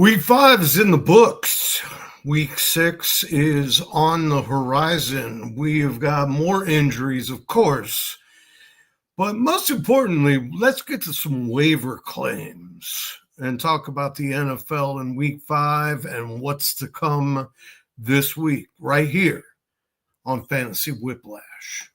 Week 5 is in the books. Week 6 is on the horizon. We have got more injuries, of course. But most importantly, let's get to some waiver claims and talk about the NFL in Week 5 and what's to come this week right here on Fantasy Whiplash.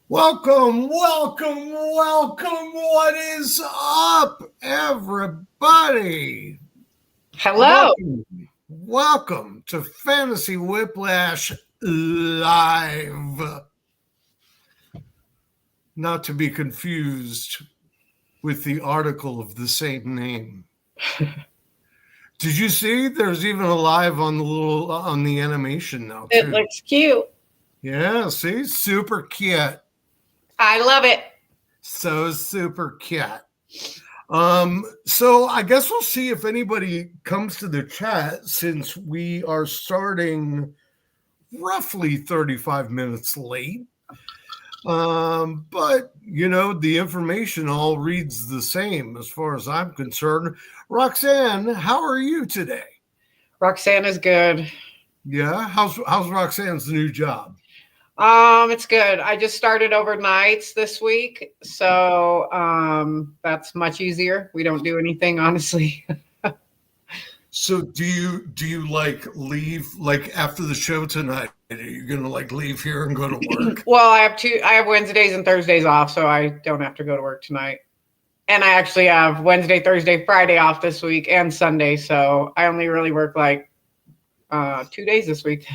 Welcome. What is up, everybody? Hello. Welcome to Fantasy Whiplash Live. Not to be confused with the article of the same name. Did you see? There's even a live on the animation now, too. It looks cute. Yeah, see? Super cute. I love it. So super cute. So I guess we'll see if anybody comes to the chat since we are starting roughly 35 minutes late. But you know, the information all reads the same as far as I'm concerned. Roxanne, how are you today? Roxanne is good. Yeah, how's Roxanne's new job? It's good. I just started overnights this week, so that's much easier. We don't do anything, honestly. So do you like leave like after the show tonight? Are you gonna like leave here and go to work? Well, I have Wednesdays and Thursdays off, so I don't have to go to work tonight. And I actually have Wednesday, Thursday, Friday off this week and Sunday, so I only really work like 2 days this week.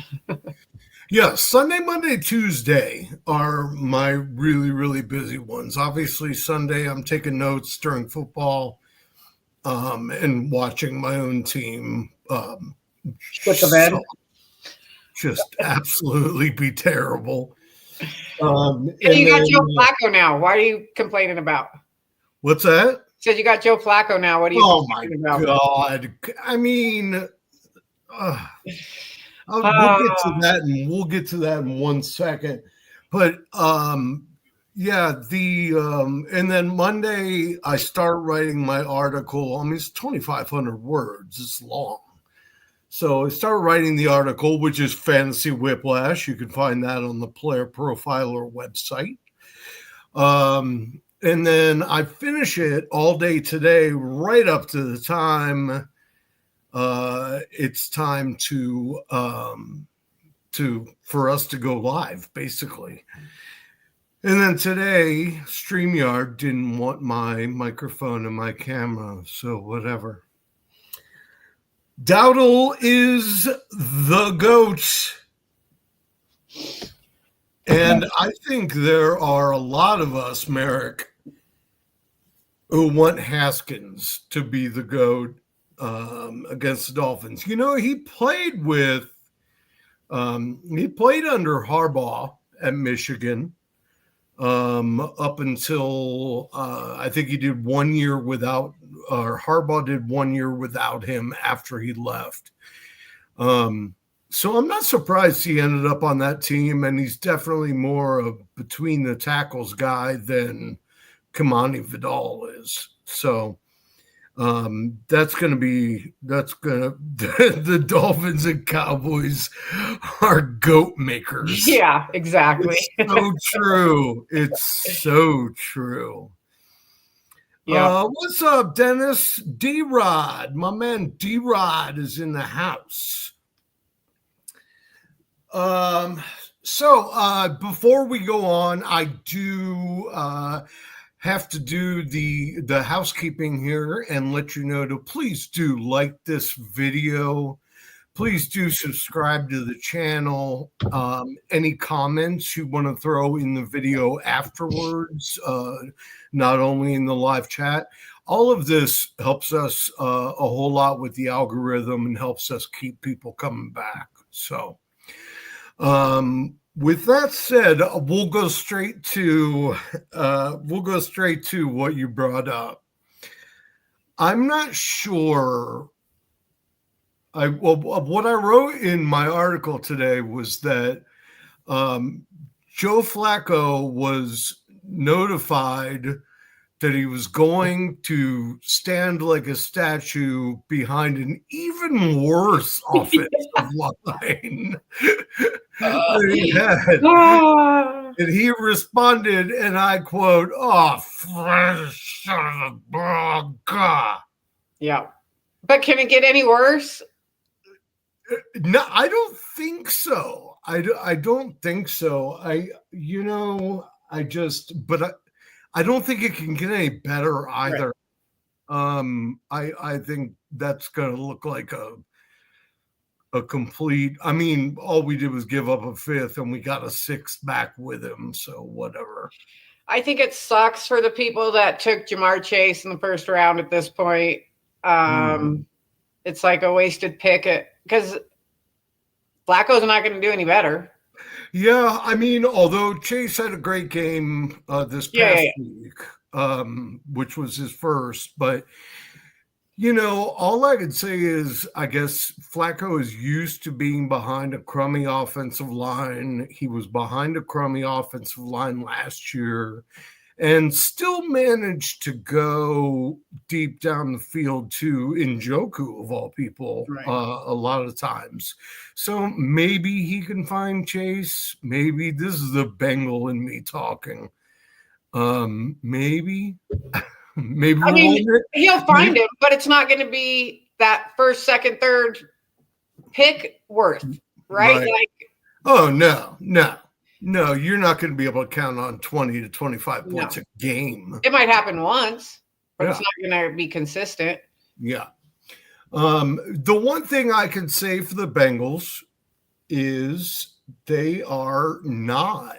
Yeah, Sunday, Monday, Tuesday are my really, really busy ones. Obviously, Sunday I'm taking notes during football and watching my own team just absolutely be terrible. And you got Joe Flacco now. What are you complaining about? What's that? Said you got Joe Flacco now. What are you complaining about? Oh, my God. I mean... we'll get to that in 1 second. But yeah, and then Monday I start writing my article. I mean, it's 2,500 words. It's long. So I start writing the article, which is Fantasy Whiplash. You can find that on the Player Profiler website. And then I finish it all day today, right up to the time it's time for us to go live, basically. And then today, StreamYard didn't want my microphone and my camera, so whatever. Dowdle is the GOAT. And I think there are a lot of us, Merrick, who want Haskins to be the GOAT against the Dolphins. You know, he played under Harbaugh at Michigan up until I think he did 1 year without, or Harbaugh did 1 year without him after he left. So I'm not surprised he ended up on that team, and he's definitely more a between the tackles guy than Kamani Vidal is. So the Dolphins and Cowboys are GOAT makers. Yeah, exactly. It's so true. It's so true. Yeah. What's up, Dennis? D-Rod, my man D-Rod is in the house. So before we go on, I do have to do the housekeeping here and let you know to please do like this video. Please do subscribe to the channel. Any comments you want to throw in the video afterwards, not only in the live chat. All of this helps us a whole lot with the algorithm and helps us keep people coming back. So, with that said, we'll go straight to what you brought up. I'm not sure. What I wrote in my article today was that Joe Flacco was notified that he was going to stand like a statue behind an even worse offensive line that he had. And he responded, and I quote, "Oh, son of a God." Yeah. But can it get any worse? No, I don't think so. I don't think so. I don't think it can get any better either. Right. I think that's going to look like a complete. I mean, all we did was give up a fifth, and we got a sixth back with him. So whatever. I think it sucks for the people that took Jamar Chase in the first round at this point. It's like a wasted pick because Flacco's not going to do any better. Yeah, I mean, although Chase had a great game this past week, which was his first, but all I could say is I guess Flacco is used to being behind a crummy offensive line. He was behind a crummy offensive line last year and still managed to go deep down the field to Njoku, of all people, right. A lot of times. So maybe he can find Chase. Maybe this is the Bengal in me talking. Maybe. Maybe I mean, he'll find him, but it's not going to be that first, second, third pick worth, right? Like, oh, no. No, you're not going to be able to count on 20 to 25 points a game. It might happen once, but it's not going to be consistent. Yeah. The one thing I can say for the Bengals is they are not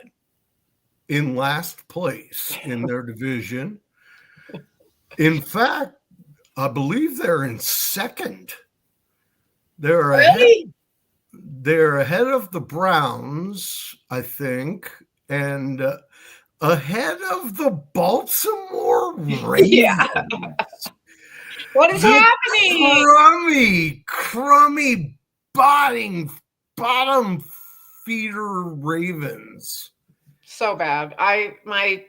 in last place in their division. In fact, I believe they're in second. They're ahead of the Browns, I think, and ahead of the Baltimore Ravens. Yeah. What is happening? Crummy bottom feeder Ravens. So bad. My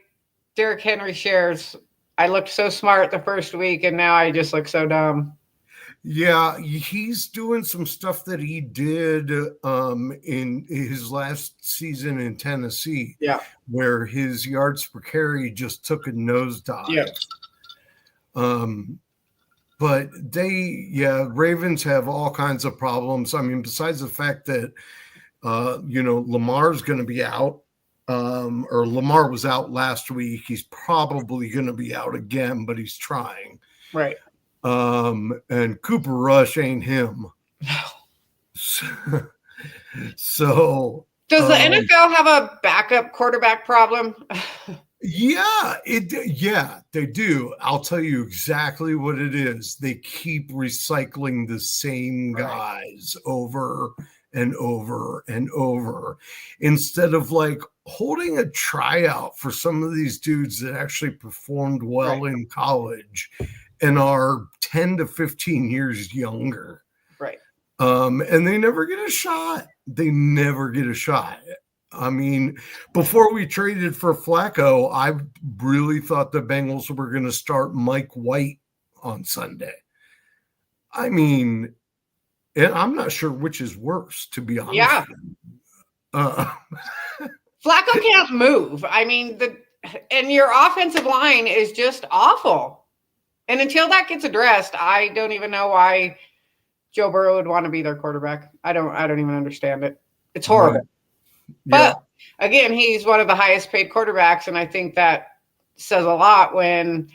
Derrick Henry shares, I looked so smart the first week, and now I just look so dumb. Yeah, he's doing some stuff that he did in his last season in Tennessee. Yeah, where his yards per carry just took a nosedive. Yeah. But Ravens have all kinds of problems. I mean, besides the fact that Lamar's going to be out, or Lamar was out last week. He's probably going to be out again, but he's trying. Right. And Cooper Rush ain't him. No. So does the NFL have a backup quarterback problem? Yeah, they do. I'll tell you exactly what it is. They keep recycling the same guys over and over and over, instead of like holding a tryout for some of these dudes that actually performed well in college and are 10 to 15 years younger. Right. And they never get a shot. I mean, before we traded for Flacco, I really thought the Bengals were going to start Mike White on Sunday. I mean, and I'm not sure which is worse, to be honest. Yeah. Flacco can't move. I mean, and your offensive line is just awful. And until that gets addressed, I don't even know why Joe Burrow would want to be their quarterback. I don't even understand it. It's horrible. Right. But again, he's one of the highest paid quarterbacks, and I think that says a lot when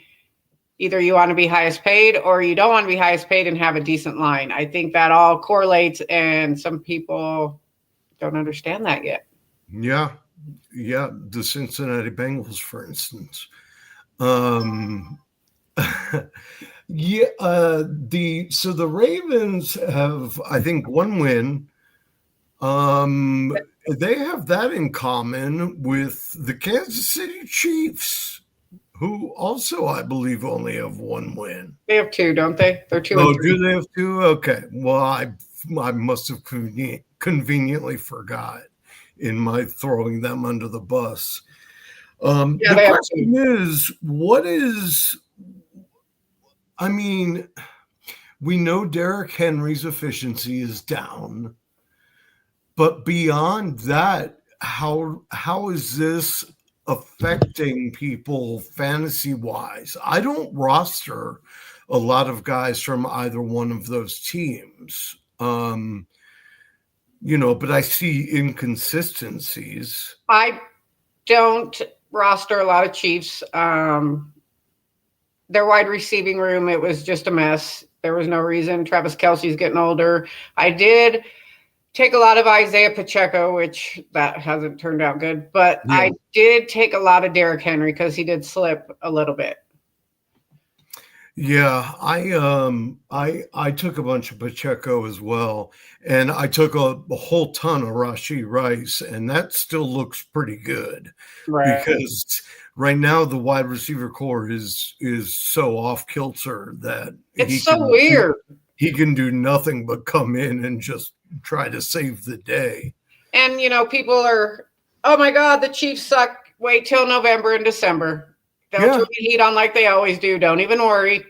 either you want to be highest paid or you don't want to be highest paid and have a decent line. I think that all correlates, and some people don't understand that yet. Yeah, the Cincinnati Bengals, for instance. So the Ravens have, I think, one win. They have that in common with the Kansas City Chiefs, who also, I believe, only have one win. They have two, don't they? They're 2 Oh, and 3. do they have two? Okay. Well, I must have conveniently forgot in my throwing them under the bus. Yeah, The they have question is, we know Derrick Henry's efficiency is down, but beyond that, how is this affecting people fantasy wise? I don't roster a lot of guys from either one of those teams. But I see inconsistencies. I don't roster a lot of Chiefs. Their wide receiving room, it was just a mess. There was no reason. Travis Kelce's getting older. I did take a lot of Isaiah Pacheco, which that hasn't turned out good. But yeah. I did take a lot of Derrick Henry because he did slip a little bit. Yeah, I took a bunch of Pacheco as well, and I took a whole ton of Rashee Rice, and that still looks pretty good, right? Because right now the wide receiver core is so off kilter that it's so weird. He can do nothing but come in and just try to save the day. And people are, oh my God, the Chiefs suck. Wait till November and December. They'll turn the heat on like they always do. Don't even worry.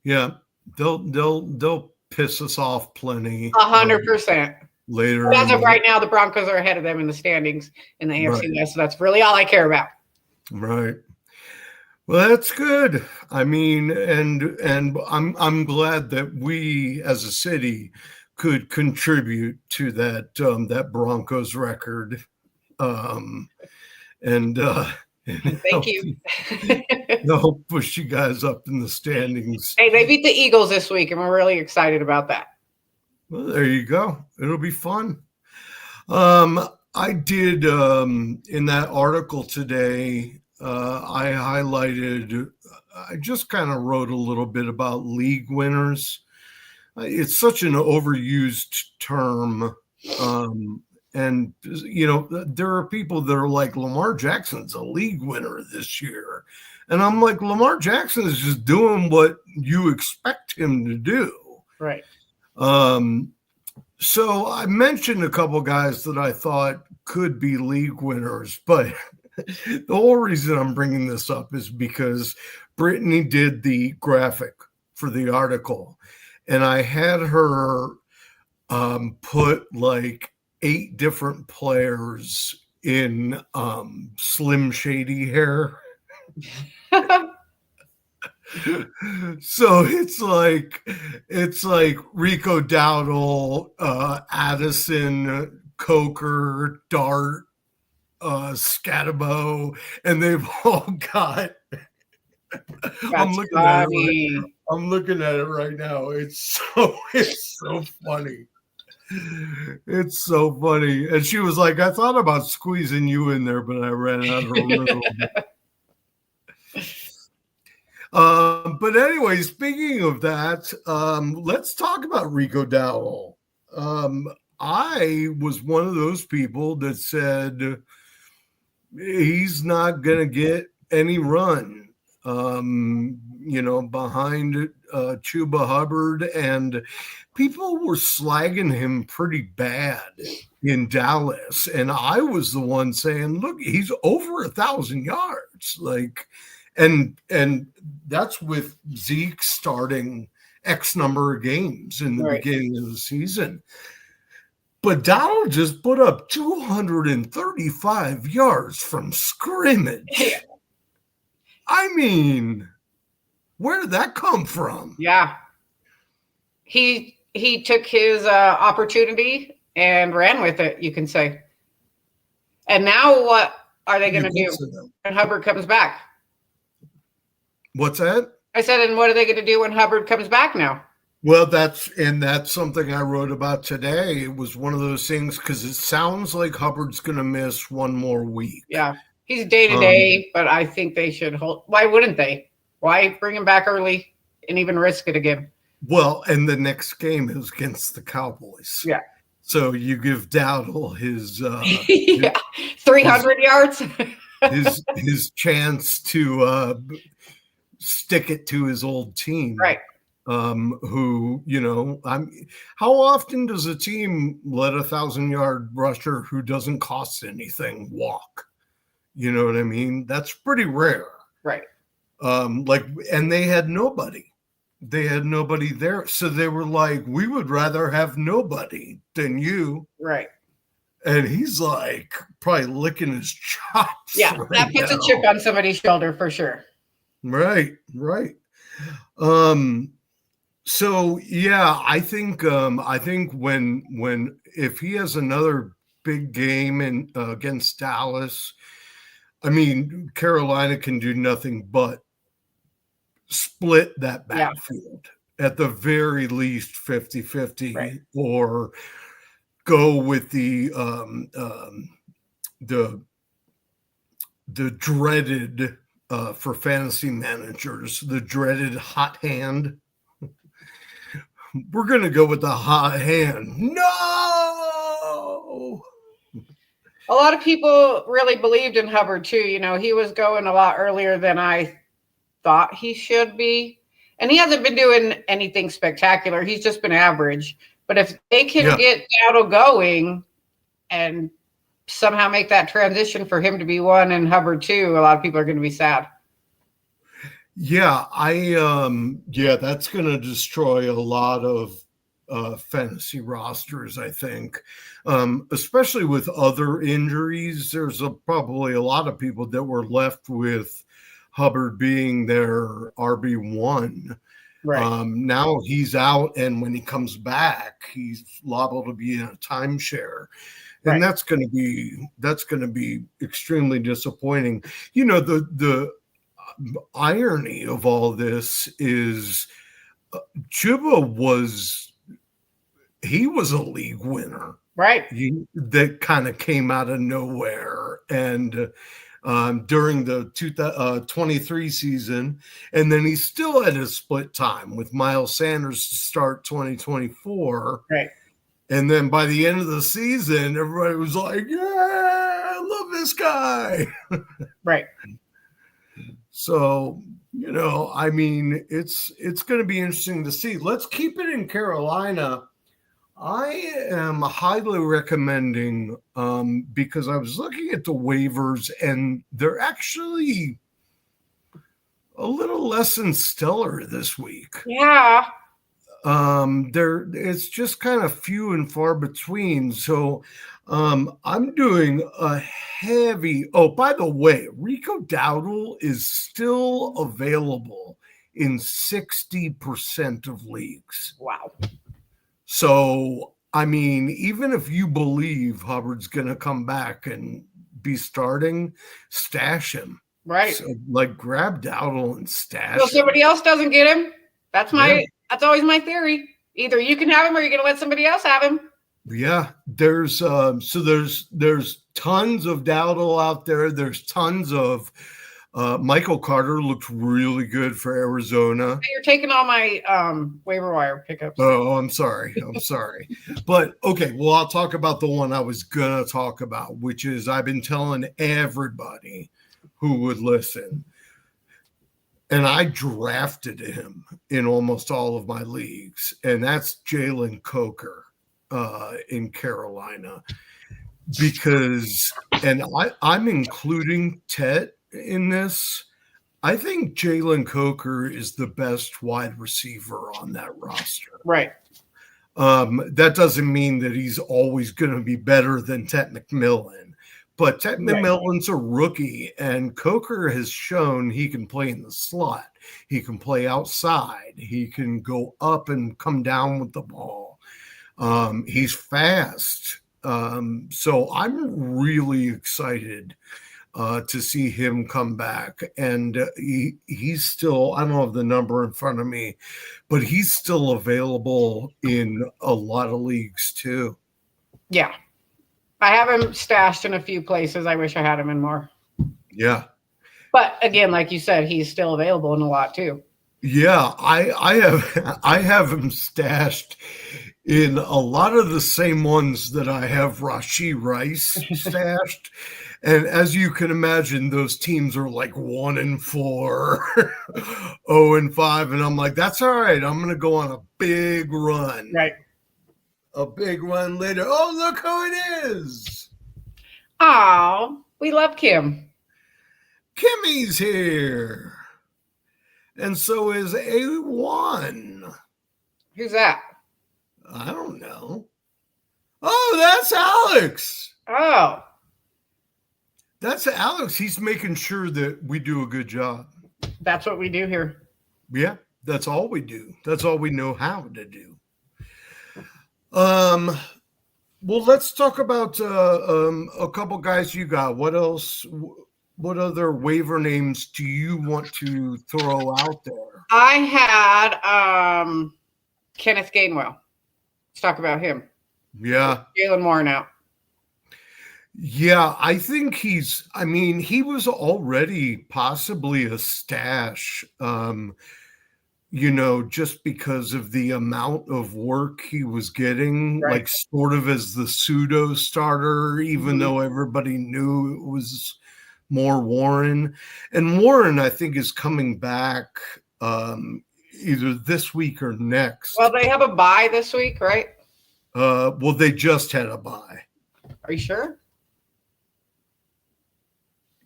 Yeah, they'll piss us off plenty. 100%. Later. But as of right now, the Broncos are ahead of them in the standings in the AFC West. So that's really all I care about. Right. Well, that's good. I mean, and I'm glad that we as a city could contribute to that that Broncos record. Thank you. They'll push you guys up in the standings. Hey, they beat the Eagles this week, and we're really excited about that. Well, there you go. It'll be fun. I did in that article today, I just kind of wrote a little bit about league winners. It's such an overused term. And, there are people that are like, Lamar Jackson's a league winner this year. And I'm like, Lamar Jackson is just doing what you expect him to do. Right. So I mentioned a couple guys that I thought could be league winners, but the whole reason I'm bringing this up is because Brittany did the graphic for the article, and I had her put like 8 different players in Slim Shady hair. So it's like Rico Dowdle, Addison, Coker, Dart, Scatabo, and they've all got. I'm looking at it right now. It's so funny. It's so funny. And she was like, I thought about squeezing you in there, but I ran out of room. But anyway, speaking of that, let's talk about Rico Dowdle. I was one of those people that said he's not going to get any run, behind Chuba Hubbard, and people were slagging him pretty bad in Dallas. And I was the one saying, look, he's over 1,000 yards. And that's with Zeke starting X number of games in the beginning of the season. But Donald just put up 235 yards from scrimmage. Yeah. I mean, where did that come from? Yeah. He took his opportunity and ran with it, you can say. And now what are they going to do when Hubbard comes back? What's that? I said, and what are they going to do when Hubbard comes back now? Well, that's something I wrote about today. It was one of those things because it sounds like Hubbard's going to miss one more week. Yeah, he's day-to-day, but I think they should hold. Why wouldn't they? Why bring him back early and even risk it again? Well, and the next game is against the Cowboys. Yeah. So you give Dowdle his Yeah, 300 yards. his chance to stick it to his old team. Right. Who, how often does a team let a 1,000-yard rusher who doesn't cost anything walk? You know what I mean? That's pretty rare. Right. And they had nobody. They had nobody there. So they were like, we would rather have nobody than you. Right. And he's like probably licking his chops. Yeah, right that puts now. a chip on somebody's shoulder for sure. Right. So yeah, I think when if he has another big game in against Dallas, I mean, Carolina can do nothing but split that backfield at the very least 50-50, right. or go with the dreaded for fantasy managers, the dreaded hot hand. We're going to go with the hot hand. No! A lot of people really believed in Hubbard too. He was going a lot earlier than I thought he should be. And he hasn't been doing anything spectacular. He's just been average. But if they can get Dowdle going and somehow make that transition for him to be one and Hubbard two, a lot of people are going to be sad. Yeah, that's going to destroy a lot of fantasy rosters, I think, especially with other injuries. There's probably a lot of people that were left with Hubbard being their RB1. Right. Now he's out, and when he comes back, he's liable to be in a timeshare. And that's going to be extremely disappointing. The irony of all this is Chuba was a league winner, right? That kind of came out of nowhere, and during the 23 season, and then he still had a split time with Miles Sanders to start 2024, right? And then by the end of the season, everybody was like, "Yeah, I love this guy," right? So, I mean, it's going to be interesting to see. Let's keep it in Carolina. I am highly recommending, because I was looking at the waivers, and they're actually a little less than stellar this week. Yeah. It's just kind of few and far between. So I'm doing a heavy. Oh, by the way, Rico Dowdle is still available in 60% of leagues. Wow. So, I mean, even if you believe Hubbard's going to come back and be starting, stash him. Right. So, grab Dowdle and stash him. Somebody else doesn't get him. That's always my theory. Either you can have him or you're going to let somebody else have him. Yeah, there's tons of Dowdle out there. There's tons of Michael Carter looked really good for Arizona. You're taking all my waiver wire pickups. Oh, I'm sorry. But okay, well, I'll talk about the one I was gonna talk about, which is I've been telling everybody who would listen. And I drafted him in almost all of my leagues, and that's Jalen Coker in Carolina. Because, and I'm including Tet in this, I think Jalen Coker is the best wide receiver on that roster. Right. That doesn't mean that he's always going to be better than Tet McMillan. But Tet McMillan's a rookie, and Coker has shown he can play in the slot. He can play outside. He can go up and come down with the ball. He's fast. So I'm really excited to see him come back. And he's still, I don't have the number in front of me, but he's still available in a lot of leagues too. Yeah. I have him stashed in a few places. I wish I had him in more. Yeah. But again, like you said, he's still available in a lot too. Yeah, I have him stashed in a lot of the same ones that I have Rashee Rice stashed. And as you can imagine, those teams are like 1-4, 0-5. And I'm like, that's all right. I'm going to go on a big run. Right. A big run later. Oh, look who it is. Oh, we love Kim. Kimmy's here. And so is A1. Who's that? I don't know. Oh, that's Alex. Oh. That's Alex. He's making sure that we do a good job. That's what we do here. Yeah, that's all we do. That's all we know how to do. Well, let's talk about a couple guys you got. What else? What other waiver names do you want to throw out there? I had Kenneth Gainwell. Let's talk about him. Yeah. Jalen Warren out. Yeah, I think he was already possibly a stash, just because of the amount of work he was getting, Right. like sort of as the pseudo starter, even though everybody knew it was more Warren. And Warren, I think, is coming back either this week or next. Well, they have a bye this week, right? Well, they just had a bye. Are you sure?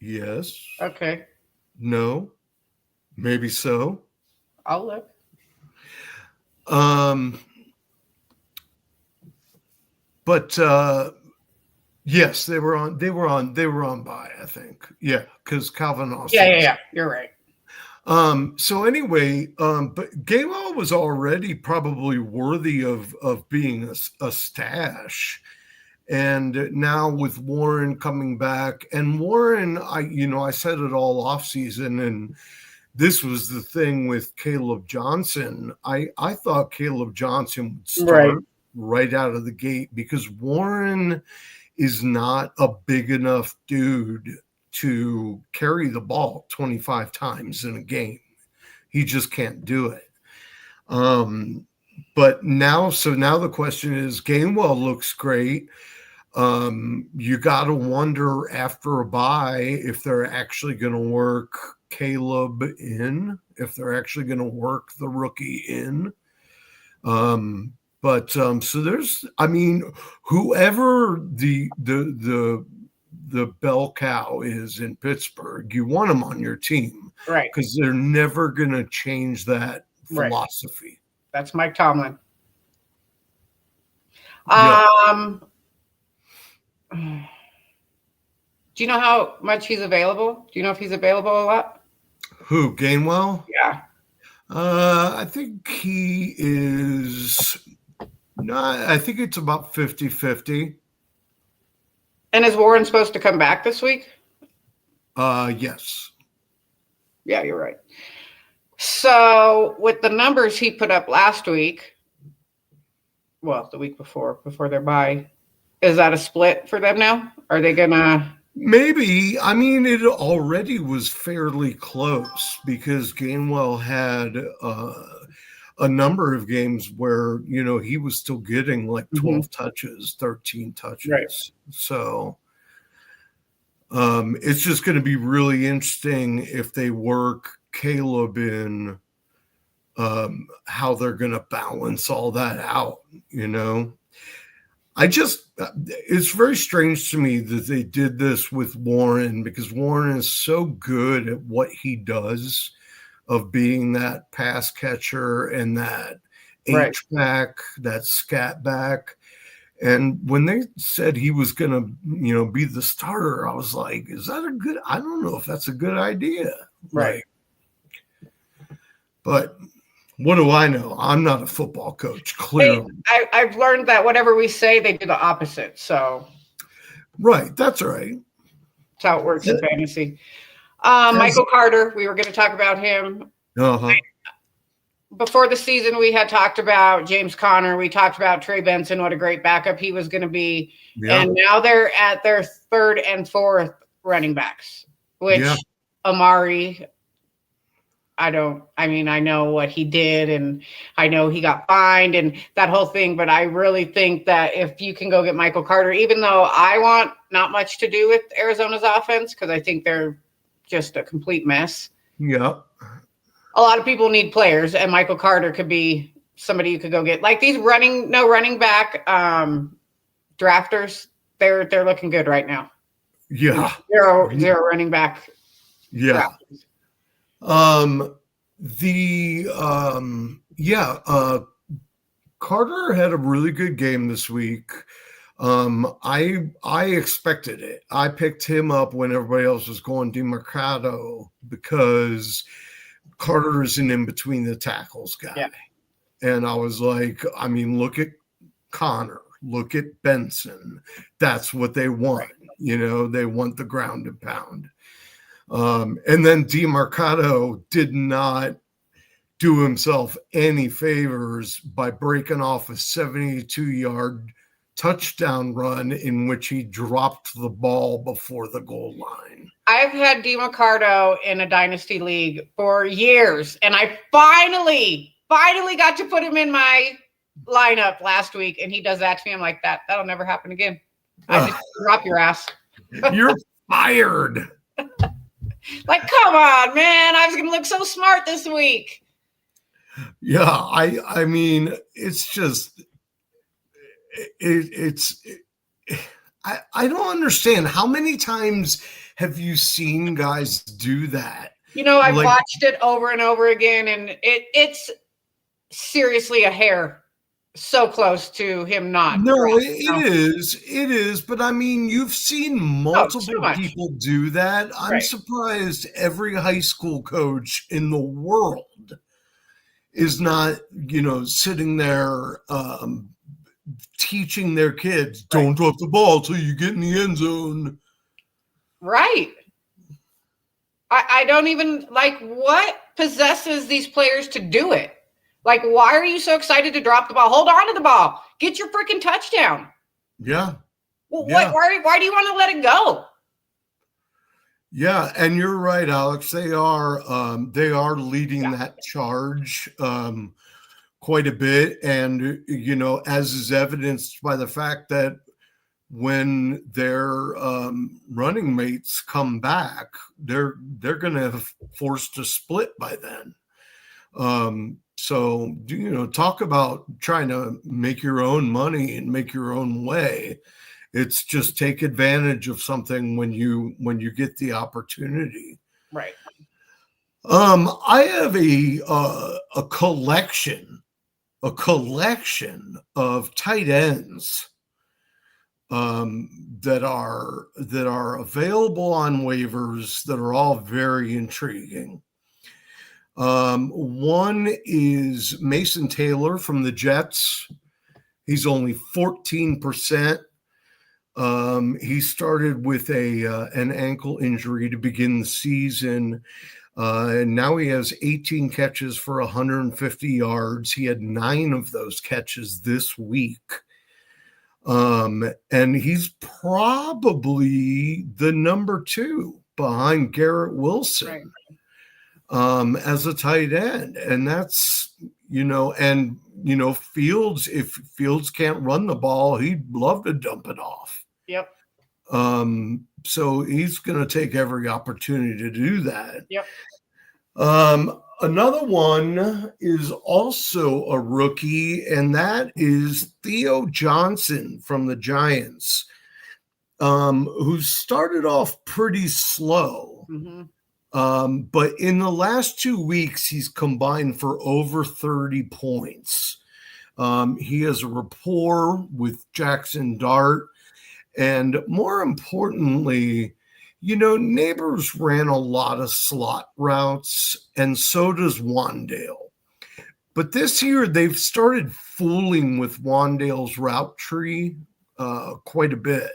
Yes. Okay. No. Maybe so. I'll look. But yes, they were on bye, I think. Yeah, because Calvin Austin. Yeah. You're right. So anyway, but Gainwell was already probably worthy of being a stash. And now with Warren coming back, and Warren, I said it all off season, and this was the thing with Caleb Johnson. I thought Caleb Johnson would start right out of the gate because Warren is not a big enough dude to carry the ball 25 times in a game. He just can't do it. But now the question is, Gainwell looks great. You got to wonder after a bye if they're actually going to work Caleb in, if they're actually going to work the rookie in. So there's, whoever the bell cow is in Pittsburgh, you want them on your team, right? Because they're never going to change that philosophy. Right. That's Mike Tomlin. Yeah. Do you know how much he's available? Do you know if he's available a lot? Who, Gainwell? Yeah. I think he is not. I think it's about 50-50. And is Warren supposed to come back this week? Yes. Yeah, you're right. So with the numbers he put up last week, well, the week before their bye, is that a split for them now? Are they gonna? Maybe. It already was fairly close because Gainwell had a number of games where, he was still getting like 12 touches, 13 touches. Right. So it's just going to be really interesting if they work Caleb in, how they're going to balance all that out, it's very strange to me that they did this with Warren because Warren is so good at what he does of being that pass catcher and that H-back, that scat back. And when they said he was going to, be the starter, I was like, I don't know if that's a good idea. Right. But what do I know? I'm not a football coach, clearly. Hey, I've learned that whatever we say, they do the opposite. So, right, that's right. That's how it works in fantasy. Michael Carter, we were going to talk about him. Before the season, we had talked about James Conner. We talked about Trey Benson, what a great backup he was going to be. Yeah. And now they're at their third and fourth running backs, which Amari, I know what he did, and I know he got fined and that whole thing, but I really think that if you can go get Michael Carter, even though I want not much to do with Arizona's offense, because I think they're just a complete mess. Yeah. A lot of people need players, and Michael Carter could be somebody you could go get. Like these running back drafters, they're looking good right now. Yeah. Zero running back. Yeah. Drafters. Carter had a really good game this week. I expected it. I picked him up when everybody else was going DeMarcado because Carter is an in between the tackles guy. Yeah. And I was like, look at Connor, look at Benson. That's what they want. Right. They want the ground and pound. And then DeMarcado did not do himself any favors by breaking off a 72-yard touchdown run in which he dropped the ball before the goal line. I've had DeMarcado in a dynasty league for years, and I finally got to put him in my lineup last week, and he does that to me. I'm like, that'll never happen again. I just drop your ass. You're fired. Like, come on, man. I was going to look so smart this week. Yeah, I mean, it's just I don't understand. How many times have you seen guys do that? I've watched it over and over again, and it's seriously a hair so close to him not. No, it is. But you've seen multiple people do that. I'm surprised every high school coach in the world is not, sitting there teaching their kids, don't drop the ball till you get in the end zone. Right. I don't even what possesses these players to do it. Like, why are you so excited to drop the ball? Hold on to the ball. Get your freaking touchdown. Yeah. Well, yeah. Why do you want to let it go? Yeah, and you're right, Alex. They are leading that charge quite a bit, and as is evidenced by the fact that when their running mates come back, they're going to have forced to split by then. So talk about trying to make your own money and make your own way. It's just take advantage of something when you get the opportunity. Right. I have a collection of tight ends that are available on waivers that are all very intriguing. One is Mason Taylor from the Jets. He's only 14%. He started with an ankle injury to begin the season. And now he has 18 catches for 150 yards. He had 9 of those catches this week. And he's probably the number 2 behind Garrett Wilson as a tight end. And that's, Fields, if Fields can't run the ball, he'd love to dump it off. Yep. So he's going to take every opportunity to do that. Yep. Another one is also a rookie, and that is Theo Johnson from the Giants, who started off pretty slow. Mm-hmm. But in the last 2 weeks, he's combined for over 30 points. He has a rapport with Jackson Dart. And more importantly, Neighbors ran a lot of slot routes, and so does Wandale. But this year, they've started fooling with Wandale's route tree quite a bit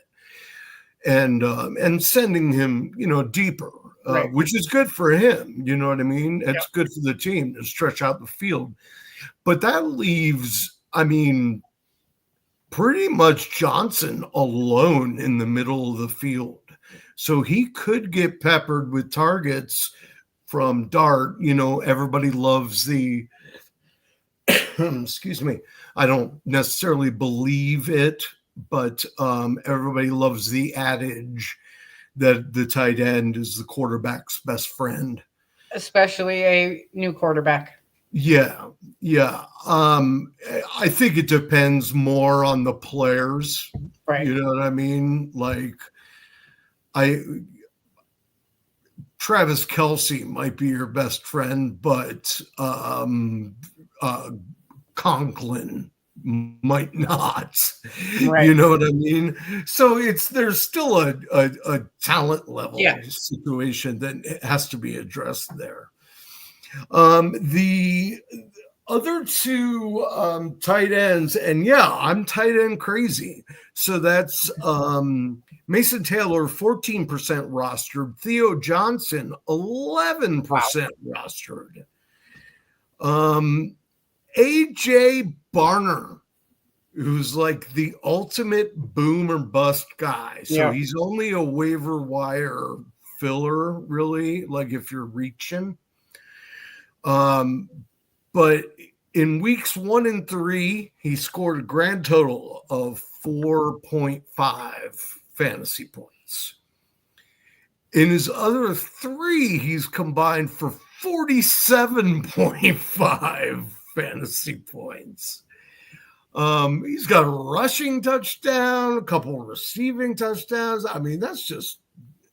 and sending him, deeper, which is good for him. You know what I mean? It's good for the team to stretch out the field. But that leaves, pretty much Johnson alone in the middle of the field. So he could get peppered with targets from Dart, everybody loves the, excuse me, I don't necessarily believe it, but everybody loves the adage that the tight end is the quarterback's best friend. Especially a new quarterback. Yeah. I think it depends more on the players. Right. You know what I mean? Like, Travis Kelce might be your best friend, but Conklin might not. Right. You know what I mean? So there's still a talent level situation that has to be addressed there. The other two tight ends, and I'm tight end crazy. So that's Mason Taylor, 14% rostered. Theo Johnson, 11% rostered. AJ Barner, who's like the ultimate boom or bust guy. So he's only a waiver wire filler, really, like if you're reaching. But in weeks 1 and 3, he scored a grand total of 4.5 fantasy points. In his other 3, he's combined for 47.5 fantasy points. He's got a rushing touchdown, a couple of receiving touchdowns. I mean,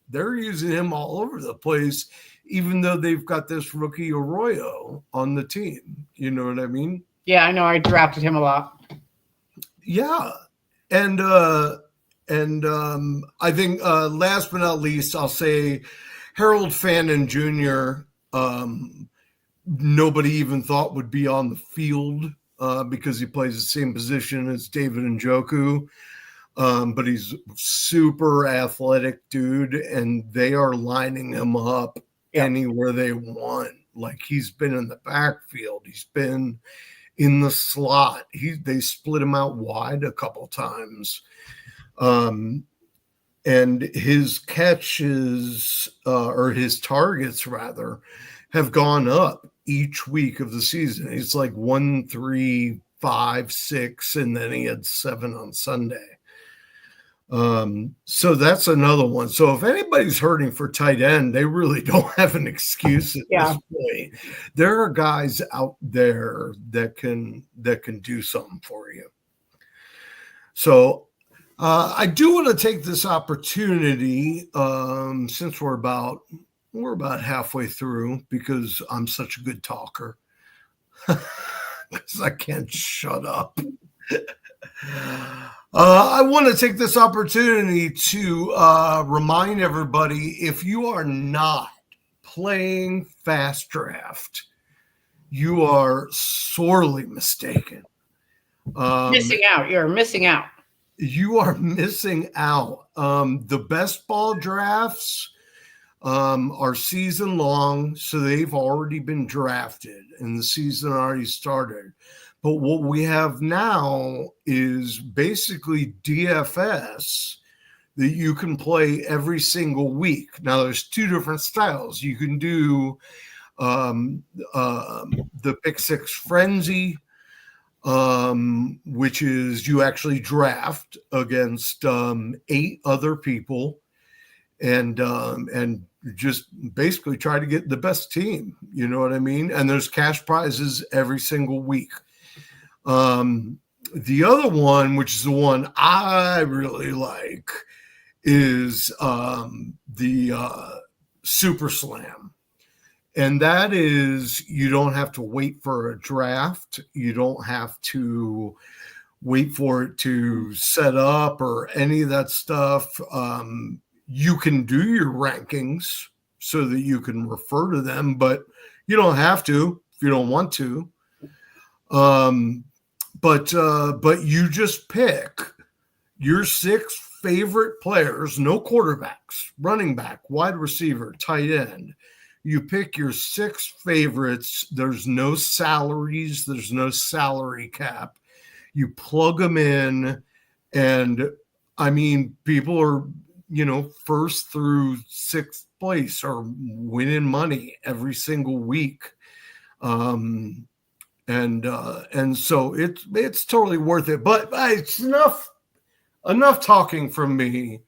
they're using him all over the place, even though they've got this rookie Arroyo on the team. You know what I mean? Yeah, I know. I drafted him a lot. Yeah. And I think last but not least, I'll say Harold Fannin Jr., nobody even thought would be on the field because he plays the same position as David Njoku. But he's a super athletic dude, and they are lining him up anywhere they want. Like, he's been in the backfield. He's been in the slot. They split him out wide a couple times. And his catches, or his targets rather, have gone up each week of the season. He's like 1, 3, 5, 6, and then he had 7 on Sunday. So that's another one. So if anybody's hurting for tight end, they really don't have an excuse at this point. There are guys out there that can do something for you. So I do want to take this opportunity, since we're about halfway through, because I'm such a good talker, because I can't shut up. I want to take this opportunity to remind everybody, if you are not playing Fast Draft, you are sorely mistaken. Missing out. You're missing out. You are missing out. The best ball drafts are season long, so they've already been drafted and the season already started. But what we have now is basically DFS that you can play every single week. Now, there's 2 different styles. You can do the Pick 6 Frenzy, which is you actually draft against 8 other people and just basically try to get the best team. You know what I mean? And there's cash prizes every single week. The other one, which is the one I really like, is the Super Slam. And that is, you don't have to wait for a draft. You don't have to wait for it to set up or any of that stuff. You can do your rankings so that you can refer to them, but you don't have to if you don't want to. But you just pick your 6 favorite players, no quarterbacks, running back, wide receiver, tight end. You pick your 6 favorites. There's no salaries. There's no salary cap. You plug them in. And I mean, people are, 1st through 6th place are winning money every single week. And so it's totally worth it, but it's enough talking from me.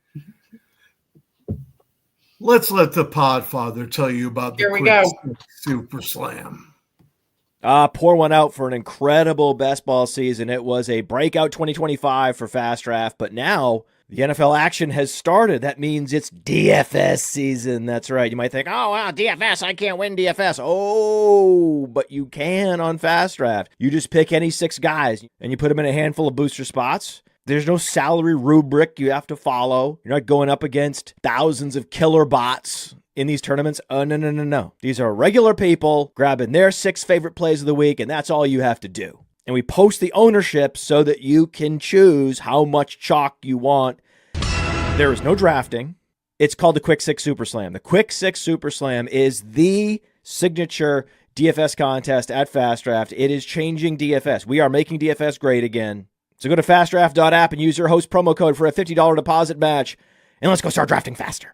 Let's let the Podfather tell you about the Quick Super Slam. Pour one out for an incredible best ball season. It was a breakout 2025 for Fast Draft, but now the NFL action has started. That means it's DFS season. That's right. You might think, oh, wow, DFS, I can't win DFS. Oh, but you can on Fast Draft. You just pick any 6 guys, and you put them in a handful of booster spots. There's no salary rubric you have to follow. You're not going up against thousands of killer bots in these tournaments. Oh, no. These are regular people grabbing their 6 favorite plays of the week, and that's all you have to do. And we post the ownership so that you can choose how much chalk you want. There is no drafting. It's called the Quick 6 Super Slam. The Quick 6 Super Slam is the signature DFS contest at Fast Draft. It is changing DFS. We are making DFS great again. So go to fastdraft.app and use your host promo code for a $50 deposit match. And let's go start drafting faster.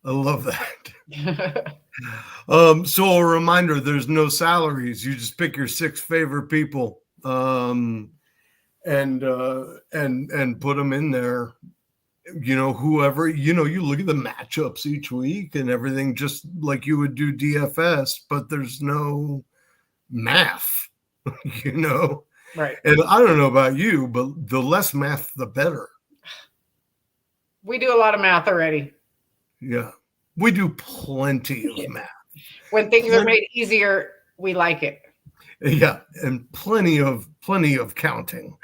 I love that. So a reminder, there's no salaries. You just pick your 6 favorite people and put them in there. Whoever, you look at the matchups each week and everything, just like you would do DFS, but there's no math, Right. And I don't know about you, but the less math, the better. We do a lot of math already. Yeah. We do plenty of math. When things are made easier, we like it. Yeah. And plenty of counting.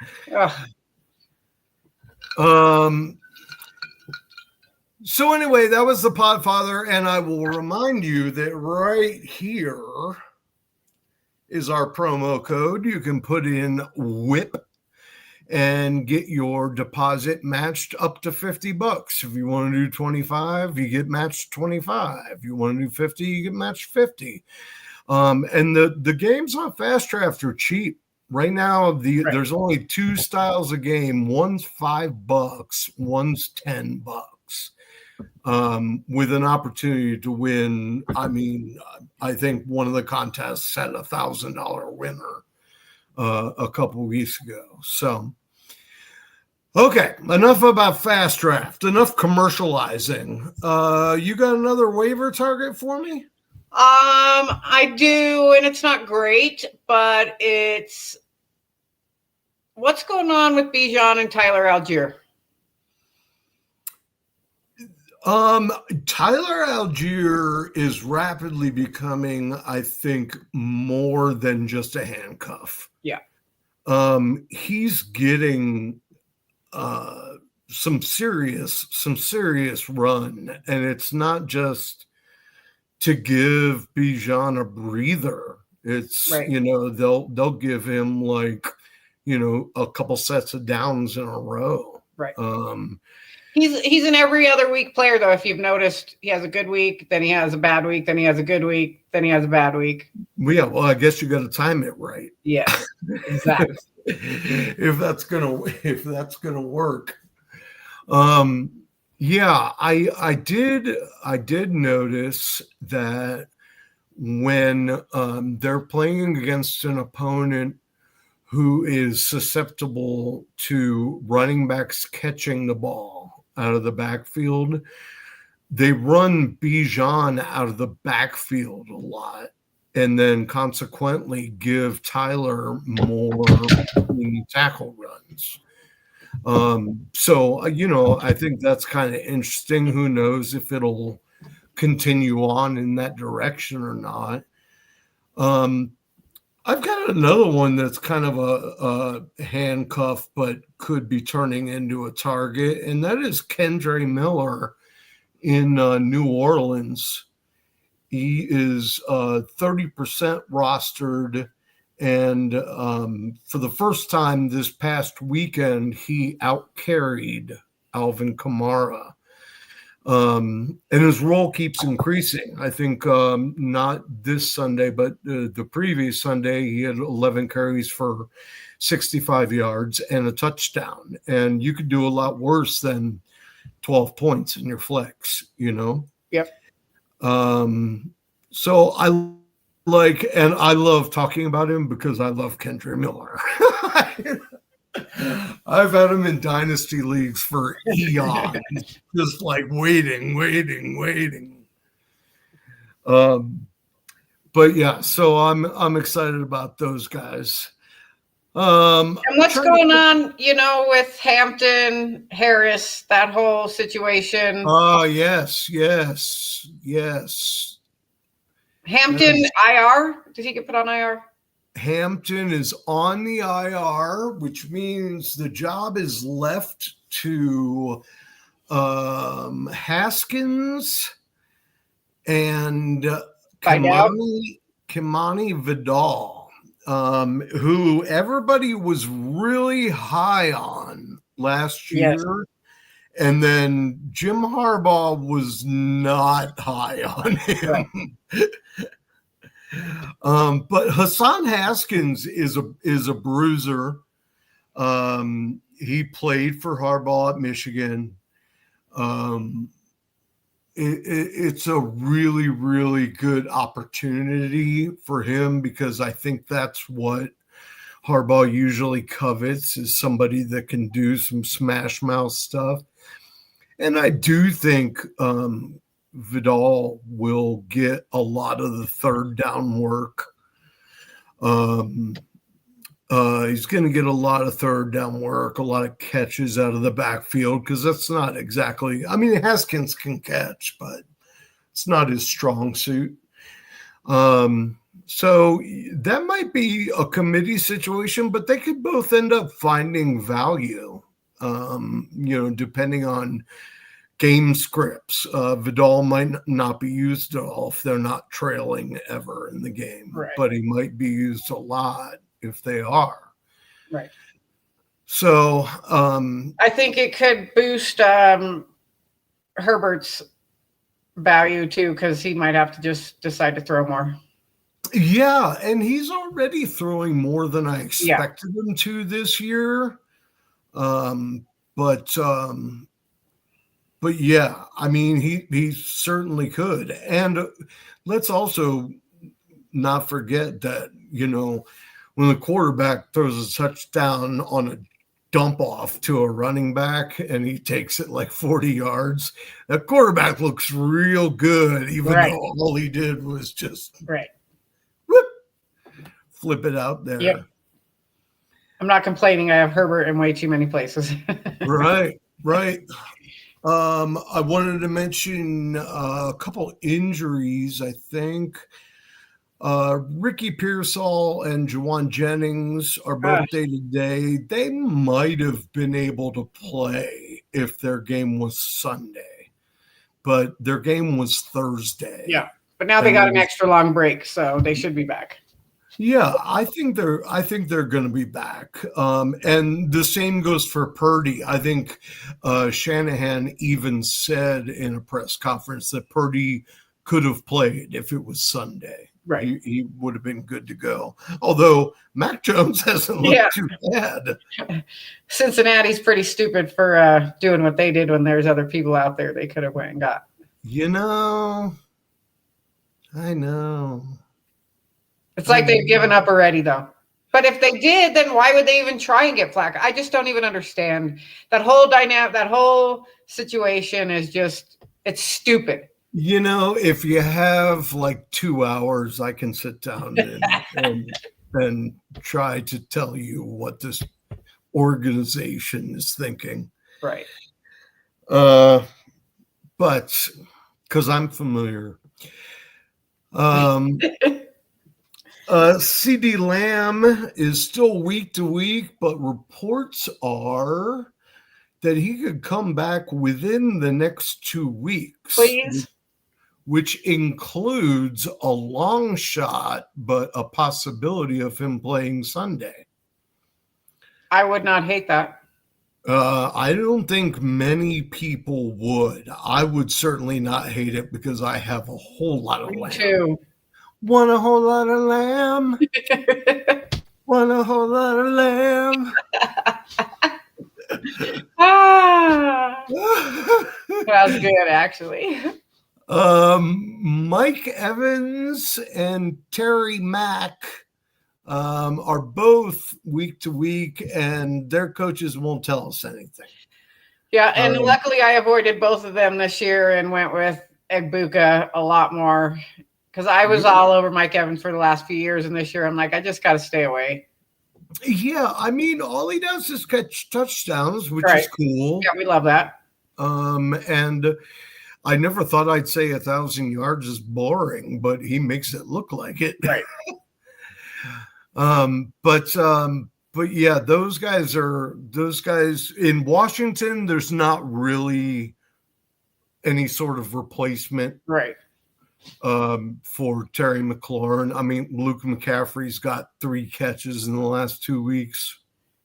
So anyway, that was the Podfather, and I will remind you that right here is our promo code. You can put in WHIP and get your deposit matched up to $50. If you want to do 25, you get matched 25. If you want to do 50, you get matched 50. And the games on Fast Draft are cheap. Right now, there's only 2 styles of game. One's $5, one's $10. With an opportunity to win. I mean, I think one of the contests had a $1,000 winner a couple weeks ago. So, okay, enough about Fast Draft. Enough commercializing. You got another waiver target for me? I do, and it's not great, but it's what's going on with Bijan and Tyler Algier. Tyler Algier is rapidly becoming, I think, more than just a handcuff. Yeah. He's getting some serious run, and it's not just to give Bijan a breather. It's they'll give him a couple sets of downs in a row. Right. He's an every other week player, though. If you've noticed, he has a good week, then he has a bad week, then he has a good week, then he has a bad week. Yeah, well, I guess you got to time it right. Yeah, exactly. if that's gonna work. Yeah, I did notice that when they're playing against an opponent who is susceptible to running backs catching the ball out of the backfield, they run Bijan out of the backfield a lot, and then consequently give Tyler more tackle runs. So, I think that's kind of interesting. Who knows if it'll continue on in that direction or not. I've got another one that's kind of a handcuff, but could be turning into a target, and that is Kendre Miller in New Orleans. He is 30% rostered, and for the first time this past weekend, he outcarried Alvin Kamara. And his role keeps increasing. I think not this Sunday, but the previous Sunday, he had 11 carries for 65 yards and a touchdown. And you could do a lot worse than 12 points in your flex, you know? Yep. So I like, and I love talking about him because I love Kendra Miller. I've had him in dynasty leagues for eons, just like waiting. But yeah, so I'm excited about those guys. And what's going on, with Hampton, Harris, that whole situation? Oh, yes. Hampton, IR? Did he get put on IR? Hampton is on the IR, which means the job is left to Haskins and Kimani Vidal, who everybody was really high on last year. Yes. And then Jim Harbaugh was not high on him. Right. But Hassan Haskins is a bruiser. He played for Harbaugh at Michigan. It's a really, really good opportunity for him because I think that's what Harbaugh usually covets, is somebody that can do some smash mouth stuff. And I do think Vidal will get a lot of the third down work. He's going to get a lot of third down work, a lot of catches out of the backfield, because that's not exactly, I mean, Haskins can catch, but it's not his strong suit. So that might be a committee situation, but they could both end up finding value, depending on game scripts. Vidal might not be used at all if they're not trailing ever in the game, right, but he might be used a lot if they are. Right. So I think it could boost Herbert's value too, because he might have to just decide to throw more. Yeah, and he's already throwing more than I expected him to this year. But yeah, I mean, he certainly could. And let's also not forget that, when the quarterback throws a touchdown on a dump off to a running back and he takes it like 40 yards, that quarterback looks real good, even though all he did was just whoop, flip it out there. Yep. I'm not complaining. I have Herbert in way too many places. Right. I wanted to mention a couple injuries, I think. Ricky Pearsall and Juwan Jennings are both day-to-day. They might have been able to play if their game was Sunday, but their game was Thursday. Yeah, but now they got an extra long break, so they should be back. Yeah, I think they're going to be back. And the same goes for Purdy. I think Shanahan even said in a press conference that Purdy could have played if it was Sunday. Right. He would have been good to go. Although Mac Jones hasn't looked too bad. Cincinnati's pretty stupid for doing what they did when there's other people out there they could have went and got. I know. It's like they've given up already, though. But if they did, then why would they even try and get Flacco? I just don't even understand. That whole dynamic, that whole situation is just, it's stupid. If you have like 2 hours, I can sit down and try to tell you what this organization is thinking. Right. But because I'm familiar. CD Lamb is still week to week, but reports are that he could come back within the next 2 weeks. Please. Which includes a long shot, but a possibility of him playing Sunday. I would not hate that. I don't think many people would. I would certainly not hate it because I have a whole lot of Me lamb. too. Want a whole lot of lamb? Want a whole lot of lamb? Ah, that was good, actually. Mike Evans and Terry Mack are both week to week, and their coaches won't tell us anything. Yeah, and luckily I avoided both of them this year and went with Egbuka a lot more because I was all over Mike Evans for the last few years, and this year I'm like, I just got to stay away. Yeah, I mean, all he does is catch touchdowns, which Right. is cool. Yeah, we love that. And I never thought I'd say 1,000 yards is boring, but he makes it look like it. Right. But yeah, those guys in Washington. There's not really any sort of replacement, Right. For Terry McLaurin. I mean, Luke McCaffrey's got 3 catches in the last 2 weeks.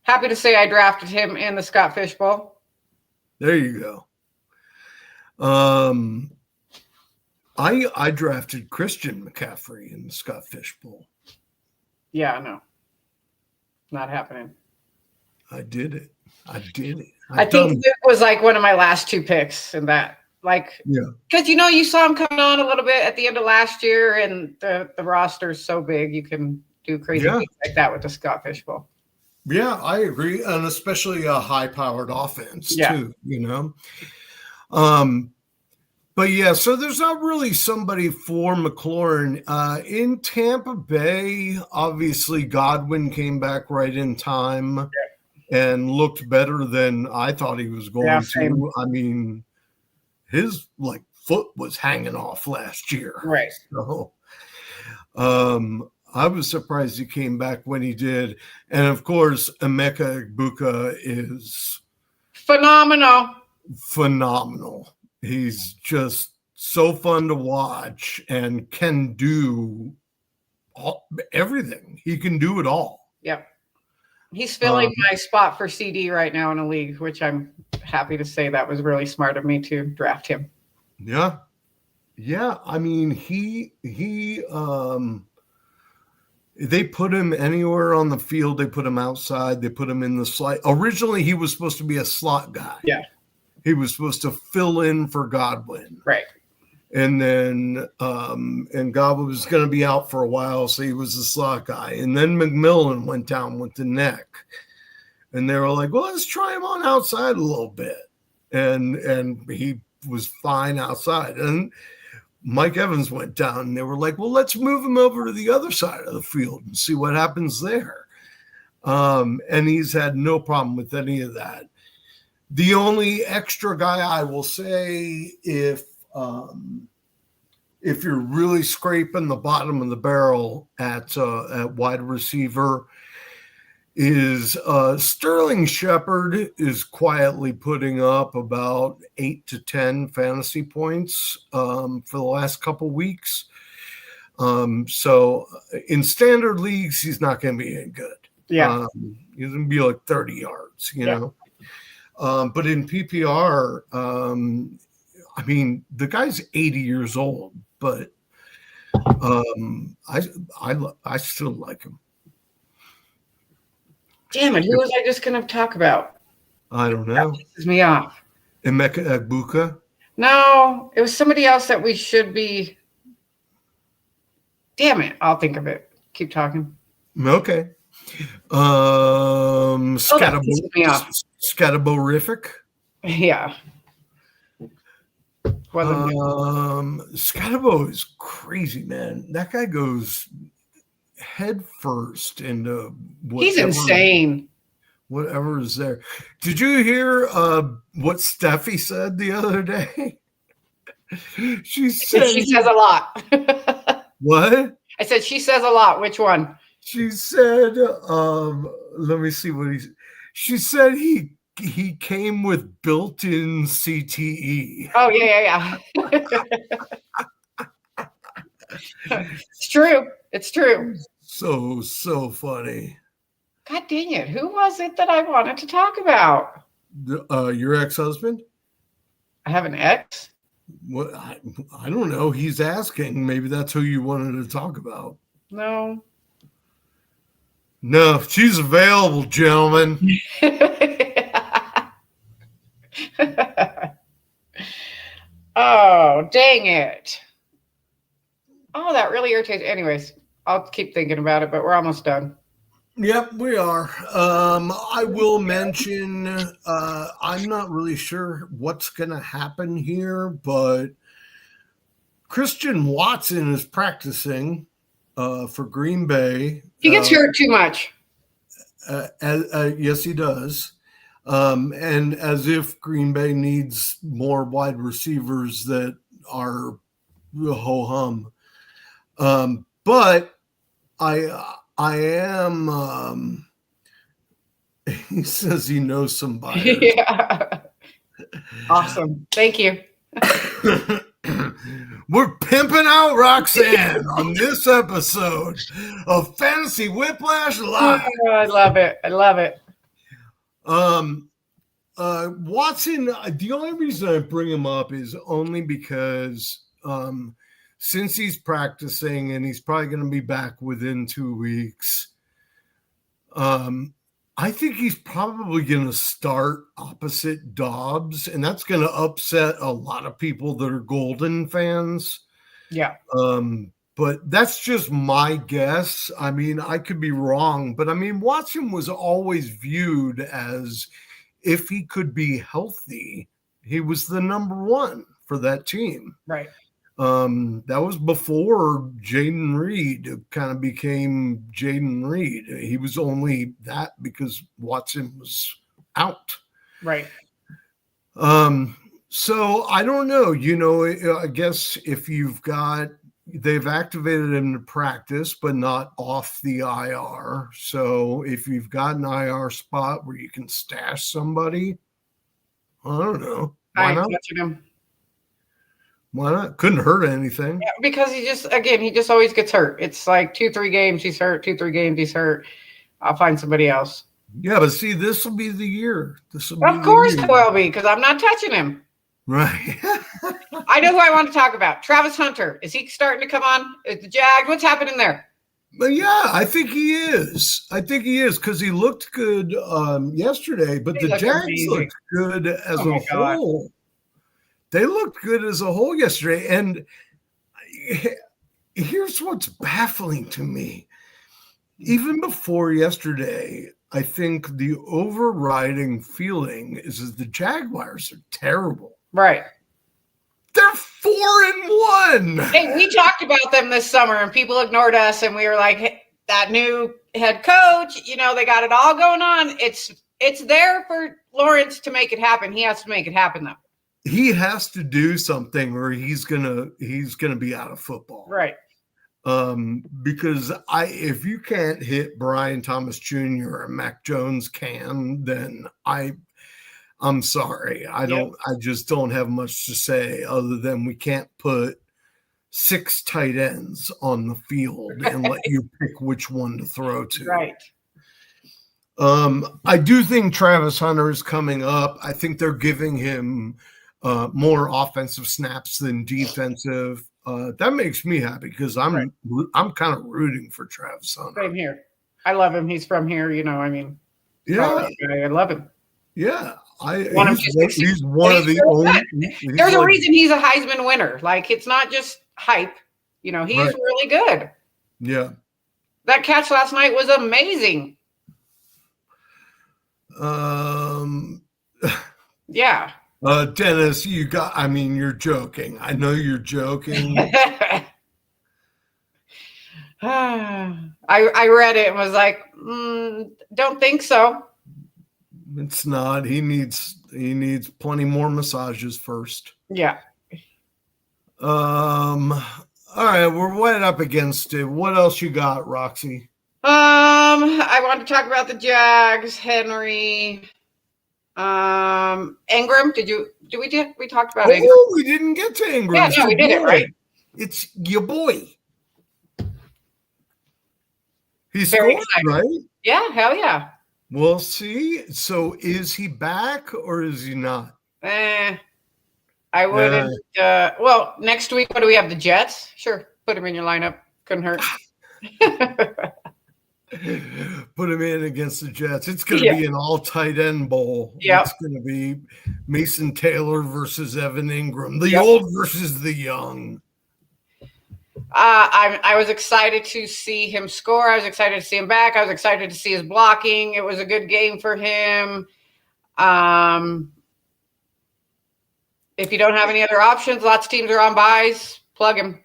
Happy to say I drafted him in the Scott Fish Bowl. There you go. I drafted Christian McCaffrey in the Scott Fish Bowl. Yeah, no. Not happening. I did it. I think it was like one of my last 2 picks in that. Like, yeah. Because, you saw him coming on a little bit at the end of last year, and the roster's so big, you can do crazy things like that with the Scott Fish Bowl. Yeah, I agree. And especially a high-powered offense, too, But yeah, so there's not really somebody for McLaurin. In Tampa Bay, obviously Godwin came back right in time and looked better than I thought he was going to. I mean, his foot was hanging off last year. Right. So I was surprised he came back when he did. And of course, Emeka Egbuka is phenomenal. He's just so fun to watch and can do everything. He can do it all. Yep. He's filling my spot for CD right now in a league, which I'm happy to say that was really smart of me to draft him. Yeah. Yeah. I mean, they put him anywhere on the field. They put him outside. They put him in the slot. Originally, he was supposed to be a slot guy. Yeah. He was supposed to fill in for Godwin. Right. And then and Godwin was going to be out for a while, so he was the slot guy. And then McMillan went down with the neck. And they were like, well, let's try him on outside a little bit. And he was fine outside. And Mike Evans went down, and they were like, well, let's move him over to the other side of the field and see what happens there. And he's had no problem with any of that. The only extra guy I will say, if you're really scraping the bottom of the barrel at wide receiver, is Sterling Shepard is quietly putting up about 8 to 10 fantasy points for the last couple weeks. So in standard leagues, he's not going to be any good. Yeah, he's going to be like 30 yards, you know. But in PPR, I mean, the guy's 80 years old, but I still like him. Damn it! Who was I just going to talk about? I don't know. That pisses me off. Emeka Egbuka? No, it was somebody else that we should be. Damn it! I'll think of it. Keep talking. Okay. Scattaborific? Yeah. Scatabo is crazy, man. That guy goes head first into he's insane. Whatever is there. Did you hear what Steffi said the other day? She said she says a lot. What? I said she says a lot. Which one? She said, let me see what she said he came with built-in CTE. Oh, yeah. It's true. It's true. So funny. God dang it. Who was it that I wanted to talk about? Your ex-husband? I have an ex? What? I don't know. He's asking. Maybe that's who you wanted to talk about. No. No, she's available, gentlemen. Oh, dang it. Oh, that really irritates. Anyways, I'll keep thinking about it, but we're almost done. Yep, we are. I will mention, I'm not really sure what's going to happen here, but Christian Watson is practicing for Green Bay. He gets hurt too much. Yes, he does. And as if Green Bay needs more wide receivers that are ho-hum. But I am, he says he knows some buyers. Yeah. Awesome. Thank you. We're pimping out Roxanne on this episode of Fantasy Whiplash Live. Oh, I love it. I love it. Watson, the only reason I bring him up is only because since he's practicing and he's probably going to be back within 2 weeks, I think he's probably going to start opposite Dobbs, and that's going to upset a lot of people that are Golden fans. Yeah. But that's just my guess. I mean, I could be wrong, but I mean, Watson was always viewed as, if he could be healthy, he was the number one for that team. Right. That was before Jaden Reed kind of became Jaden Reed. He was only that because Watson was out. Right. So I don't know, I guess if they've activated him to practice, but not off the IR. So if you've got an IR spot where you can stash somebody, I don't know. Why not? Touching him. Why not? Couldn't hurt anything. Yeah, because he just always gets hurt. It's like 2-3 games he's hurt, 2-3 games he's hurt. I'll find somebody else. Yeah, but see, this will be the year. Of course it will be, because I'm not touching him. Right. I know who I want to talk about. Travis Hunter. Is he starting to come on? Is the Jags? What's happening there? But yeah, I think he is. Because he looked good yesterday, but the Jags looked good as a whole. They looked good as a whole yesterday. And here's what's baffling to me. Even before yesterday, I think the overriding feeling is that the Jaguars are terrible. Right. They're 4-1. Hey, we talked about them this summer and people ignored us, and we were like, hey, that new head coach, they got it all going on. It's there for Lawrence to make it happen. He has to make it happen, though. He has to do something or he's gonna be out of football. Right. Because if you can't hit Brian Thomas Jr. and Mac Jones can, then I'm sorry. I just don't have much to say other than we can't put 6 tight ends on the field and let you pick which one to throw to. Right. I do think Travis Hunter is coming up. I think they're giving him more offensive snaps than defensive. That makes me happy because I'm kind of rooting for Travis Hunter. Same here. I love him. He's from here, Yeah. I love him. Yeah. He's one of the only. There's a reason he's a Heisman winner. Like, it's not just hype. He's really good. Yeah. That catch last night was amazing. Yeah. Dennis, you're joking. I know you're joking. I read it and was like, don't think so. It's not. He needs plenty more massages first. Yeah. All right, we're right up against it. What else you got, Roxy? I want to talk about the Jags, Henry. Ingram, we talked about Ingram? Oh, we didn't get to Ingram. Yeah, no, we did it, right? It's your boy. He scored, right? Yeah, hell yeah. We'll see. So is he back or is he not? I wouldn't. Well, next week, what do we have? The Jets? Sure. Put him in your lineup. Couldn't hurt. Put him in against the Jets. It's going to be an all tight end bowl. Yep. It's going to be Mason Taylor versus Evan Ingram, the old versus the young. I was excited to see him score. I was excited to see him back. I was excited to see his blocking. It was a good game for him. If you don't have any other options, lots of teams are on buys. Plug him.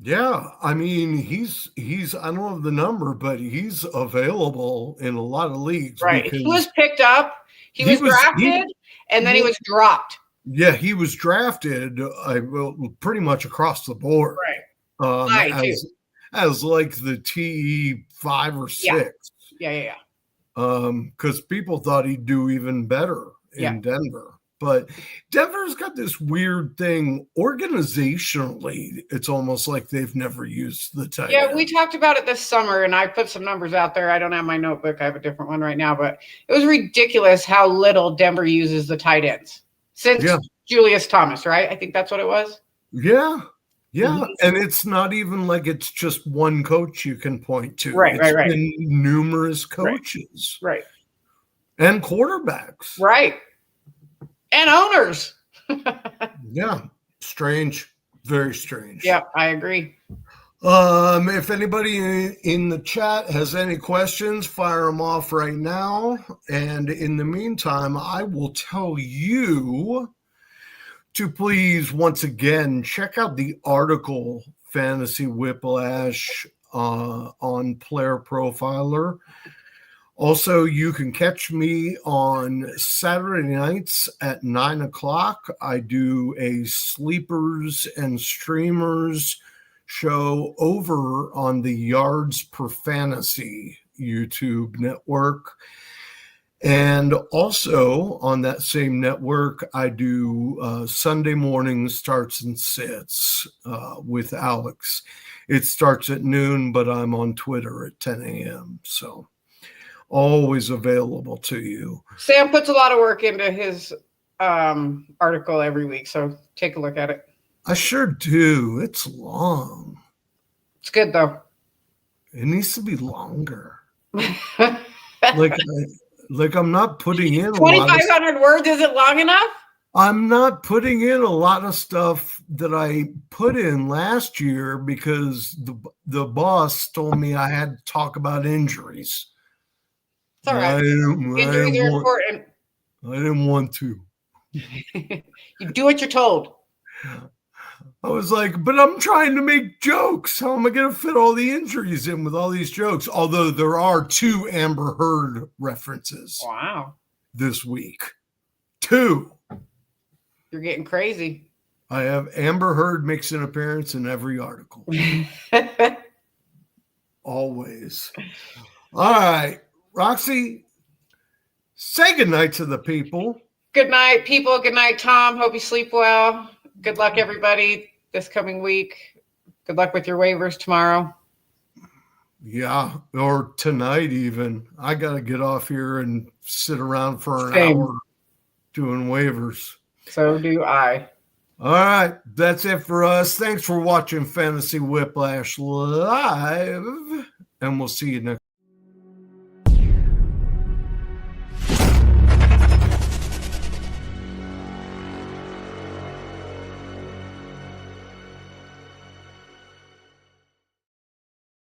Yeah, I mean, he's I don't know the number, but he's available in a lot of leagues. Right. He was picked up. He was drafted, and then he was dropped. Yeah, he was drafted pretty much across the board. Right. As like the TE 5 or 6. Yeah. Because people thought he'd do even better in Denver. But Denver's got this weird thing organizationally. It's almost like they've never used the tight end. We talked about it this summer, and I put some numbers out there. I don't have my notebook. I have a different one right now, but it was ridiculous how little Denver uses the tight ends since Julius Thomas, right? I think that's what it was. Yeah. Mm-hmm. And it's not even like it's just one coach you can point to. Right. Been numerous coaches. Right. And quarterbacks. Right. And owners. Yeah. Strange. Very strange. Yeah, I agree. If anybody in the chat has any questions, fire them off right now. And in the meantime, I will tell you to please, once again, check out the article, Fantasy Whiplash, on Player Profiler. Also, you can catch me on Saturday nights at 9 o'clock. I do a Sleepers and Streamers show over on the Yards Per Fantasy YouTube network. And also on that same network, I do Sunday morning starts and sits with Alex. It starts at noon, but I'm on Twitter at 10 a.m. So always available to you. Sam puts a lot of work into his article every week, so take a look at it. I sure do. It's long. It's good, though. It needs to be longer. Like I'm not putting in 2,500 words isn't long enough? I'm not putting in a lot of stuff that I put in last year because the boss told me I had to talk about injuries. It's all right. Injuries are important. I didn't want to. You do what you're told. I was like, but I'm trying to make jokes. How am I going to fit all the injuries in with all these jokes? Although there are 2 Amber Heard references. Wow. This week. 2. You're getting crazy. I have Amber Heard makes an appearance in every article. Always. All right. Roxy, say goodnight to the people. Good night, people. Good night, Tom. Hope you sleep well. Good luck, everybody, this coming week. Good luck with your waivers tomorrow. Yeah, or tonight even. I got to get off here and sit around for an hour doing waivers. So do I. All right, that's it for us. Thanks for watching Fantasy Whiplash Live, and we'll see you next